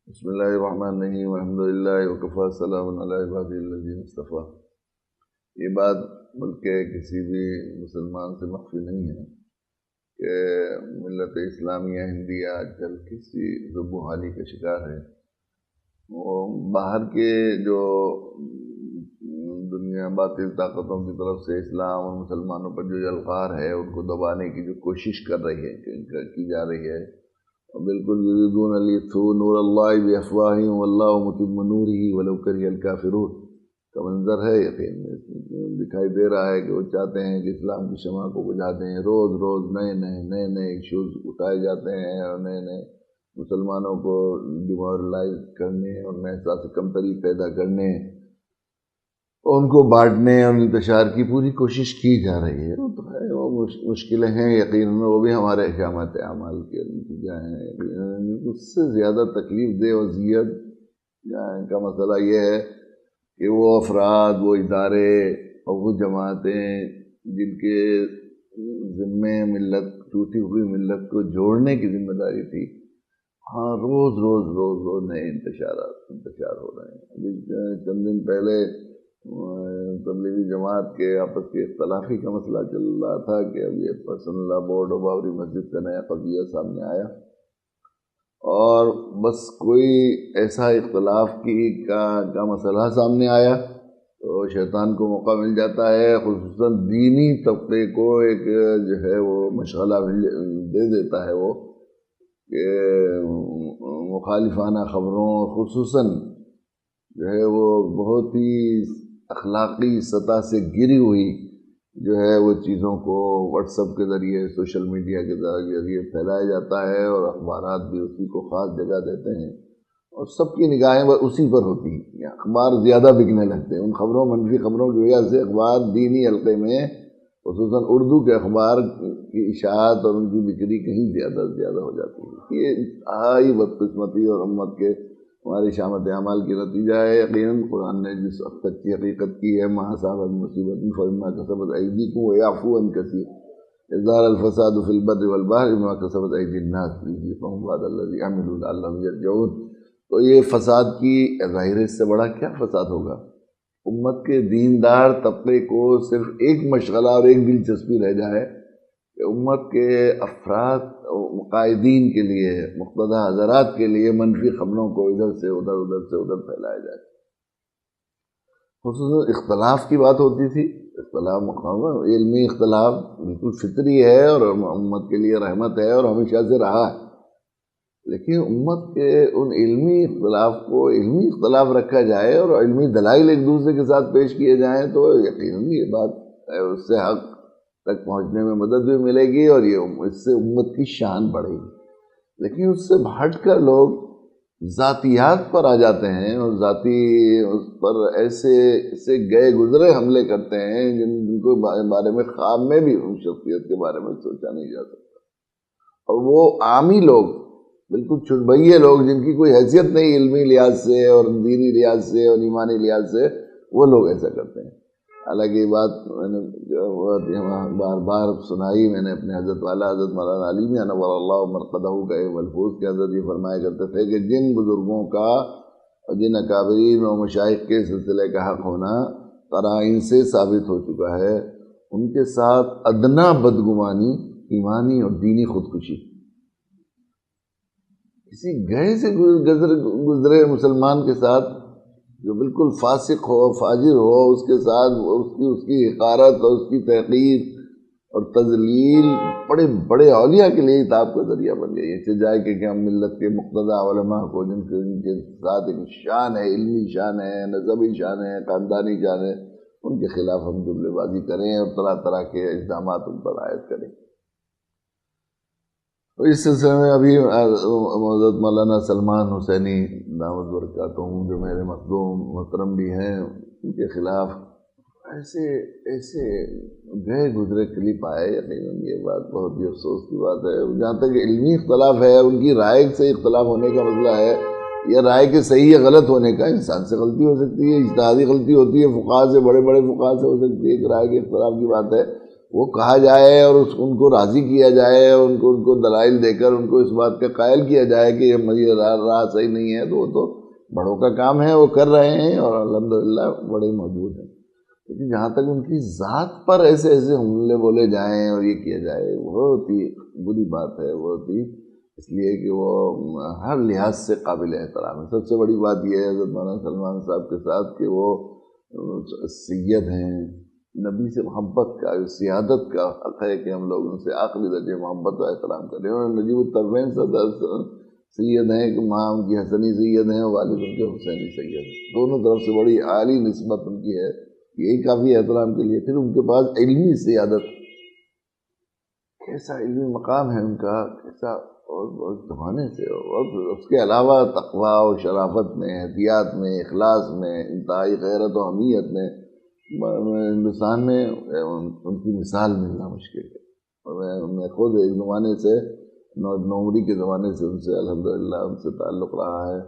بسم اللہ الرحمن الرحیم الحمد للہ وکفی سلام علی عبادہ الذین اصطفیٰ۔ یہ بات ملک کے کسی بھی مسلمان سے مخفی نہیں ہے کہ ملت اسلامیہ ہندیہ آج کل کسی ذوب و حالی کا شکار ہے۔ وہ باہر کے جو دنیا باطل طاقتوں کی طرف سے اسلام اور مسلمانوں پر جو یلغار ہے ان کو دبانے کی جو کوشش کر رہی ہے کی جا رہی ہے، بالکل یریدون لیطفئوا نور اللہ بافواہہم واللہ متم نورہ ولو کرہ الکافرون کا منظر ہے۔ یقین دکھائی دے رہا ہے کہ وہ چاہتے ہیں کہ اسلام کی شمع کو بجھا دیں۔ روز روز نئے ایشوز اٹھائے جاتے ہیں اور نئے مسلمانوں کو ڈیمورلائز کرنے اور نئے احساس کمتری پیدا کرنے اور ان کو بانٹنے اور انتشار کی پوری کوشش کی جا رہی ہے۔ وہ تو ہے، وہ مشکلیں ہیں یقیناً، وہ بھی ہمارے احکامات اعمال کے نتیجہ ہیں یقیناً۔ اس سے زیادہ تکلیف دہ اذیت کا مسئلہ یہ ہے کہ وہ افراد، وہ ادارے اور وہ جماعتیں جن کے ذمے ملت، ٹوٹی ہوئی ملت کو جوڑنے کی ذمہ داری تھی، ہاں روز نئے انتشار ہو رہے ہیں۔ ابھی چند دن پہلے تبلیغی جماعت کے آپس کے اختلافی کا مسئلہ چل رہا تھا کہ اب یہ پرسنل لا بورڈ اور بابری مسجد کا نیا قضیہ سامنے آیا، اور بس کوئی ایسا اختلاف کا مسئلہ سامنے آیا تو شیطان کو موقع مل جاتا ہے، خصوصاً دینی طبقے کو ایک جو ہے وہ مشغلہ دے دیتا ہے وہ کہ مخالفانہ خبروں، خصوصاً جو ہے وہ بہت ہی اخلاقی سطح سے گری ہوئی جو ہے وہ چیزوں کو واٹس ایپ کے ذریعے، سوشل میڈیا کے ذریعے پھیلایا جاتا ہے، اور اخبارات بھی اسی کو خاص جگہ دیتے ہیں اور سب کی نگاہیں اسی پر ہوتی ہیں۔ اخبار زیادہ بکنے لگتے ہیں، ان خبروں، منفی خبروں کی وجہ سے اخبار دینی حلقے میں، خصوصاً اردو کے اخبار کی اشاعت اور ان کی بکری کہیں زیادہ ہو جاتی ہے۔ یہ انتہائی بدقسمتی اور امت کے ہماری شامت اعمال کی نتیجہ ہے۔ یقیناً قرآن نے جس سچی حقیقت کی ہے، ما اصابت مصیبت فبما کسبت ایدیکم ویعفو عن کثیر، ظہر الفساد فی البر والبحر بما کسبت ایدی الناس لیذیقہم بعض الذی عملوا لعلہم یرجعون۔ تو یہ فساد کی ظاہر، اس سے بڑا کیا فساد ہوگا؟ امت کے دیندار طبقے کو صرف ایک مشغلہ اور ایک دلچسپی رہ جائے کہ امت کے افراد، قائدین کے لیے، مقتدی حضرات کے لیے منفی خبروں کو ادھر سے ادھر پھیلایا جائے۔ خصوصاً اختلاف کی بات ہوتی تھی، اختلاف علمی اختلاف بالکل فطری ہے اور امت کے لیے رحمت ہے اور ہمیشہ سے رہا ہے، لیکن امت کے ان علمی اختلاف کو علمی اختلاف رکھا جائے اور علمی دلائل ایک دوسرے کے ساتھ پیش کیے جائیں تو یقیناً یہ بات اس سے حق تک پہنچنے میں مدد بھی ملے گی اور یہ اس سے امت کی شان بڑھے گی۔ لیکن اس سے ہٹ کر لوگ ذاتیات پر آ جاتے ہیں اور ذاتی اس پر ایسے گئے گزرے حملے کرتے ہیں جن کو بارے میں خواب میں بھی ان شخصیت کے بارے میں سوچا نہیں جا سکتا، اور وہ عامی لوگ، بالکل چھٹبھئیے لوگ جن کی کوئی حیثیت نہیں علمی لحاظ سے اور دینی لحاظ سے اور ایمانی لحاظ سے، وہ لوگ ایسا کرتے ہیں۔ حالانکہ یہ بات میں نے بار سنائی، میں نے اپنے حضرت والا حضرت مولانا علی میاں نور اللہ مرقدہ کا ایک ملفوظ کے حضرت یہ فرمایا کرتے تھے کہ جن بزرگوں کا اور جن اکابرین و مشائخ کے سلسلے کا حق ہونا قرائن سے ثابت ہو چکا ہے، ان کے ساتھ ادنا بدگمانی ایمانی اور دینی خودکشی۔ کسی گئے سے گزرے مسلمان کے ساتھ جو بالکل فاسق ہو، فاجر ہو، اس کے ساتھ اس کی حقارت اور اس کی تحقیر اور تذلیل بڑے بڑے اولیاء کے لیے عتاب کا ذریعہ بن گئی ہے۔ سجائے کہ ہم ملت کے مقتدی علماء کو جن کے ساتھ ایک شان ہے، علمی شان ہے، نسبی شان ہے، خاندانی شان ہے، ان کے خلاف ہم جملے بازی کریں اور طرح کے الزامات ان پر عائد کریں۔ اس سلسلے میں ابھی حضرت مولانا سلمان حسینی دامت برکاتہم جو میرے مخدوم محترم بھی ہیں، ان کے خلاف ایسے گئے گزرے کلپ آئے۔ یقیناً یہ بات بہت ہی افسوس کی بات ہے۔ جہاں تک علمی اختلاف ہے، ان کی رائے سے اختلاف ہونے کا مسئلہ ہے، یا رائے کے صحیح یا غلط ہونے کا، انسان سے غلطی ہو سکتی ہے، اجتہادی غلطی ہوتی ہے، فقہا سے، بڑے فقہا سے ہو سکتی ہے، ایک رائے کے اختلاف کی بات ہے، وہ کہا جائے اور ان کو راضی کیا جائے، ان کو دلائل دے کر ان کو اس بات کا قائل کیا جائے کہ یہ راہ صحیح نہیں ہے، تو وہ تو بڑوں کا کام ہے، وہ کر رہے ہیں اور الحمدللہ بڑے موجود ہیں۔ لیکن جہاں تک ان کی ذات پر ایسے حملے بولے جائیں اور یہ کیا جائے، بہت ہی بری بات ہے، بہت ہی، اس لیے کہ وہ ہر لحاظ سے قابل احترام ہے۔ سب سے بڑی بات یہ ہے حضرت مولانا سلمان صاحب کے ساتھ کہ وہ سید ہیں، نبی سے محبت کا، سیادت کا حق ہے کہ ہم لوگ ان سے آخری درجے محبت و احترام کریں۔ اور نجیب الطرفین صدر سید ہیں کہ ماں ان کی حسنی سید ہیں، والد ان کے حسینی سید ہیں، دونوں طرف سے بڑی عالی نسبت ان کی ہے، یہی کافی احترام کے لیے۔ پھر ان کے پاس علمی سیادت، کیسا علمی مقام ہے ان کا، کیسا، اور زمانے سے، اور اس کے علاوہ تقویٰ و شرافت میں، احتیاط میں، اخلاص میں، انتہائی غیرت و حمیت میں، ہندوستان میں ان کی مثال ملنا مشکل ہے۔ اور میں خود ایک زمانے سے، نومری کے زمانے سے ان سے الحمدللہ ان سے تعلق رہا ہے،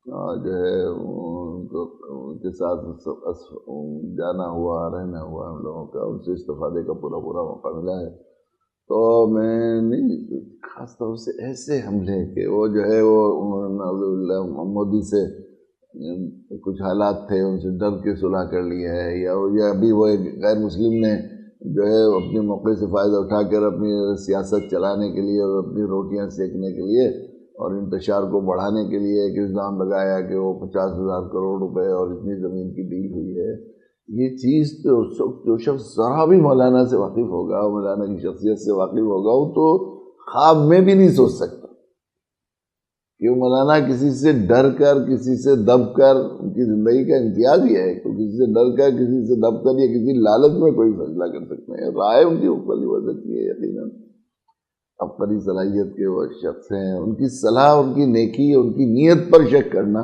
اور جو ہے ان کے ساتھ جانا ہوا، رہنا ہوا ہم لوگوں کا، ان سے استفادے کا پورا موقع ملا ہے۔ تو میں نہیں، خاص طور سے ایسے حملے کہ وہ جو ہے وہ نعوذ باللہ مودی سے کچھ حالات تھے، ان سے ڈر کے صلح کر لی ہے، یا ابھی وہ ایک غیر مسلم نے جو ہے اپنے موقع سے فائدہ اٹھا کر اپنی سیاست چلانے کے لیے اور اپنی روٹیاں سیکنے کے لیے اور انتشار کو بڑھانے کے لیے ایک الزام لگایا کہ وہ 50,000 کروڑ روپے اور اتنی زمین کی ڈیل ہوئی ہے۔ یہ چیز تو جو شخص ذرا بھی مولانا سے واقف ہوگا، مولانا کی شخصیت سے واقف ہوگا، وہ تو خواب میں بھی نہیں سوچ سکتا کہ وہ مولانا کسی سے ڈر کر، کسی سے دب کر، ان کی زندگی کا امتیاز یہ ہے کہ کسی سے ڈر کر، کسی سے دب کر یا کسی لالچ میں کوئی فیصلہ کر سکتے ہیں۔ رائے ان کی اوپر ہو سکتی ہے، یقیناً اپنی صلاحیت کے وہ شخص ہیں، ان کی صلاح، ان کی نیکی، ان کی نیت پر شک کرنا،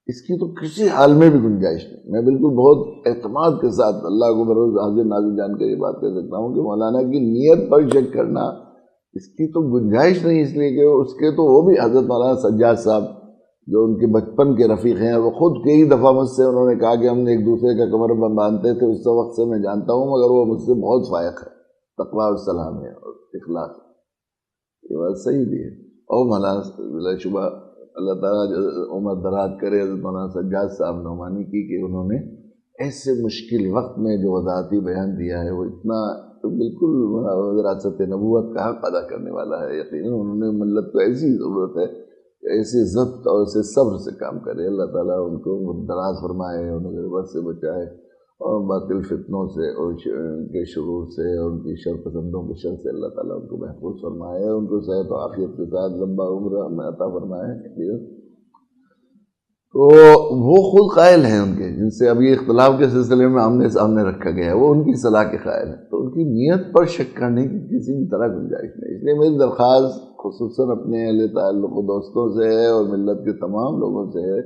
اس کی تو کسی حال میں بھی گنجائش نہیں۔ میں بالکل بہت اعتماد کے ساتھ اللہ کو بروز حاضر ناظر جان کے یہ بات کہہ سکتا ہوں کہ مولانا کی نیت پر شک کرنا، اس کی تو گنجائش نہیں، اس لیے کہ اس کے تو وہ بھی حضرت مولانا سجاد صاحب جو ان کے بچپن کے رفیق ہیں، وہ خود کئی دفعہ مجھ سے انہوں نے کہا کہ ہم نے ایک دوسرے کا کمر بند باندھتے تھے، اس وقت سے میں جانتا ہوں، مگر وہ مجھ سے بہت فائق ہے تقویٰ و سلام ہے اور اخلاص، یہ بات صحیح بھی ہے۔ اور مولانا بلا شبہ اللہ تعالیٰ عمر دراز کرے حضرت مولانا سجاد صاحب نعمانی کی کہ انہوں نے ایسے مشکل وقت میں جو وضاحتی بیان دیا ہے وہ اتنا بالکل وراثت نبوت کا حق ادا کرنے والا ہے۔ یقیناً انہوں نے ملت کو ایسی ضرورت ہے کہ ایسے ضبط اور ایسے صبر سے کام کرے، اللہ تعالیٰ ان کو دراز فرمائے، انہیں غربت سے بچائے اور باطل فتنوں سے اور ان کے شرور سے اور ان کی شر پسندوں کے شر سے اللہ تعالیٰ ان کو محفوظ فرمائے، ان کو صحت و عافیت کے ساتھ لمبا عمر ہمیں عطا فرمائے۔ تو وہ خود قائل ہیں ان کے، جن سے ابھی اختلاف کے سلسلے میں آمنے سامنے رکھا گیا ہے، وہ ان کی صلاح کے قائل ہیں، تو ان کی نیت پر شک کرنے کی کسی بھی طرح گنجائش نہیں۔ اس لیے میری درخواست خصوصاً اپنے اہل تعلق و دوستوں سے ہے اور ملت کے تمام لوگوں سے ہے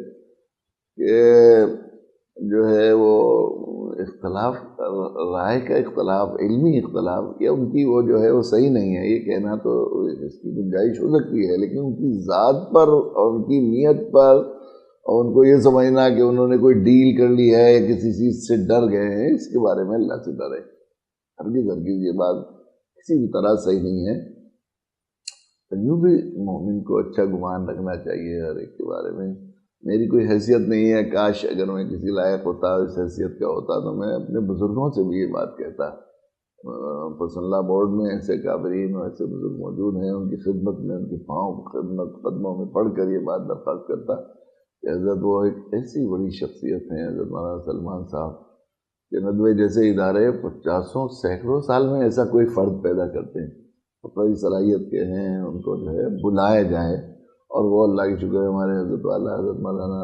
کہ جو ہے وہ اختلاف، رائے کا اختلاف، علمی اختلاف، یا ان کی وہ جو ہے وہ صحیح نہیں ہے، یہ کہنا تو اس کی گنجائش ہو سکتی ہے، لیکن ان کی ذات پر اور ان کی نیت پر اور ان کو یہ سمجھنا کہ انہوں نے کوئی ڈیل کر لی ہے یا کسی چیز سے ڈر گئے ہیں، اس کے بارے میں اللہ سے ڈرے۔ ہرگز یہ بات کسی بھی طرح صحیح نہیں ہے۔ یوں بھی مومن کو اچھا گمان رکھنا چاہیے ہر ایک کے بارے میں۔ میری کوئی حیثیت نہیں ہے، کاش اگر میں کسی لائق ہوتا، اس حیثیت کا ہوتا تو میں اپنے بزرگوں سے بھی یہ بات کہتا۔ پرسنل لا بورڈ میں ایسے کابرین اور ایسے بزرگ موجود ہیں، ان کی خدمت میں، ان کے پاؤں خدمت قدموں میں پڑھ کر یہ بات درخواست کرتا کہ حضرت وہ ایک ایسی بڑی شخصیت ہیں حضرت مولانا سلمان صاحب کہ ندوے جیسے ادارے 50 سینکڑوں سال میں ایسا کوئی فرد پیدا کرتے ہیں، بڑی صلاحیت کے ہیں، ان کو جو ہے بلائے جائے، اور وہ اللہ کی شکر ہے ہمارے حضرت والا حضرت مولانا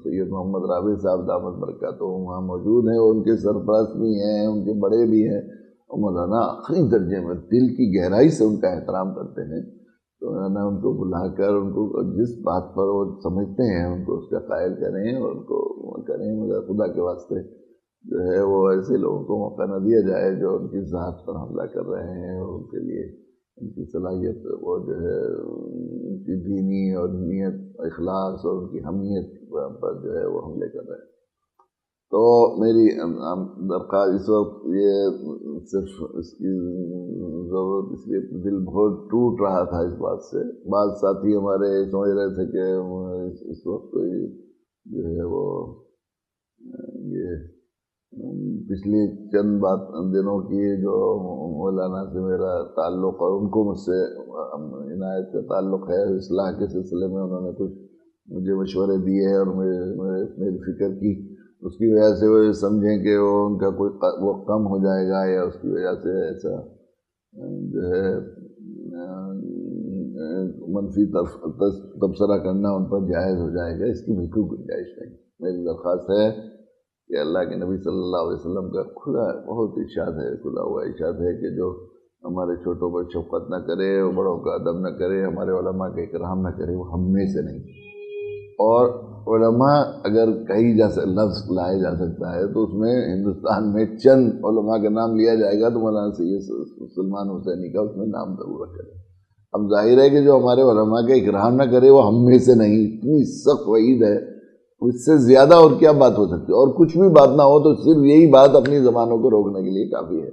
سید محمد رابع صاحب دامت برکاتہم وہاں موجود ہیں، ان کے سرپرست بھی ہیں، ان کے بڑے بھی ہیں، اور مولانا آخری درجے میں دل کی گہرائی سے ان کا احترام کرتے ہیں، تو مولانا ان کو بلا کر ان کو جس بات پر وہ سمجھتے ہیں ان کو اس کا قائل کریں اور ان کو کریں، مگر خدا کے واسطے جو ہے وہ ایسے لوگوں کو موقع نہ دیا جائے جو ان کی ذات پر حملہ کر رہے ہیں اور ان کے لیے ان کی صلاحیت، وہ جو ہے ان کی دینی اور نیت، اخلاص اور ان کی حمیت پر جو ہے وہ حملے کر رہے ہیں۔ تو میری درخواست اس وقت یہ صرف اس کی ضرورت اس لیے دل بہت ٹوٹ رہا تھا اس بات سے. بعض ساتھی ہمارے سمجھ رہے تھے کہ اس وقت کوئی جو ہے وہ یہ پچھلی چند دنوں کی جو مولانا سے میرا تعلق اور ان کو مجھ سے عنایت کا تعلق ہے، اصلاح کے سلسلے میں انہوں نے کچھ مجھے مشورے دیے ہیں اور میری فکر کی، اس کی وجہ سے وہ سمجھیں کہ وہ ان کا کوئی وہ کم ہو جائے گا یا اس کی وجہ سے ایسا جو ہے منفی تبصرہ کرنا ان پر جائز ہو جائے گا، اس کی بالکل گنجائش نہیں. میری درخواست ہے کہ اللہ کے نبی صلی اللہ علیہ وسلم کا کھلا بہت ارشاد ہے، کھلا ہوا ارشاد ہے کہ جو ہمارے چھوٹوں پر شفقت نہ کرے، بڑوں کا ادب نہ کرے، ہمارے علماء کا اکرام نہ کرے، وہ ہم میں سے نہیں. اور علماء اگر کہیں لفظ لایا جا سکتا ہے تو اس میں ہندوستان میں چند علماء کا نام لیا جائے گا تو مولانا سید سلمان حسینی کا اس میں نام ضرور رکھے. اب ظاہر ہے کہ جو ہمارے علماء کا اکرام نہ کرے وہ ہم میں سے نہیں، اتنی سخت وعید ہے، اس سے زیادہ اور کیا بات ہو سکتی ہے. اور کچھ بھی بات نہ ہو تو صرف یہی بات اپنی زبانوں کو روکنے کے لیے کافی ہے.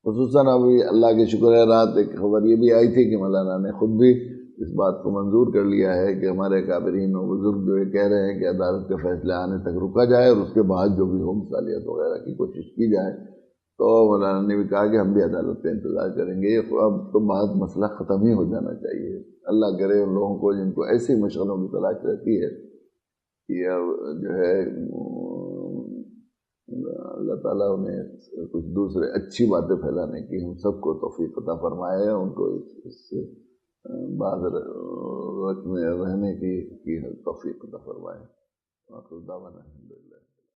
خصوصاً ابھی اللہ کے شکر ہے رات ایک خبر یہ بھی آئی تھی کہ مولانا نے خود بھی اس بات کو منظور کر لیا ہے کہ ہمارے کابرین و بزرگ جو یہ کہہ رہے ہیں کہ عدالت کے فیصلے آنے تک رکا جائے اور اس کے بعد جو بھی ہو مثالیت وغیرہ کی کوشش کی جائے. تو مولانا نے بھی کہا کہ ہم بھی عدالت کا انتظار کریں گے. اب تو بات مسئلہ ختم ہی ہو جانا چاہیے. اللہ کرے ان لوگوں کو جن کو ایسی مشغلوں کی تلاش رہتی ہے کہ اب جو ہے اللہ تعالیٰ انہیں کچھ دوسرے اچھی باتیں پھیلانے کی ہم سب کو توفیق عطا فرمائے، ان کو اس سے بعض وقت میں رہنے کی توفیق عطا فرمائے.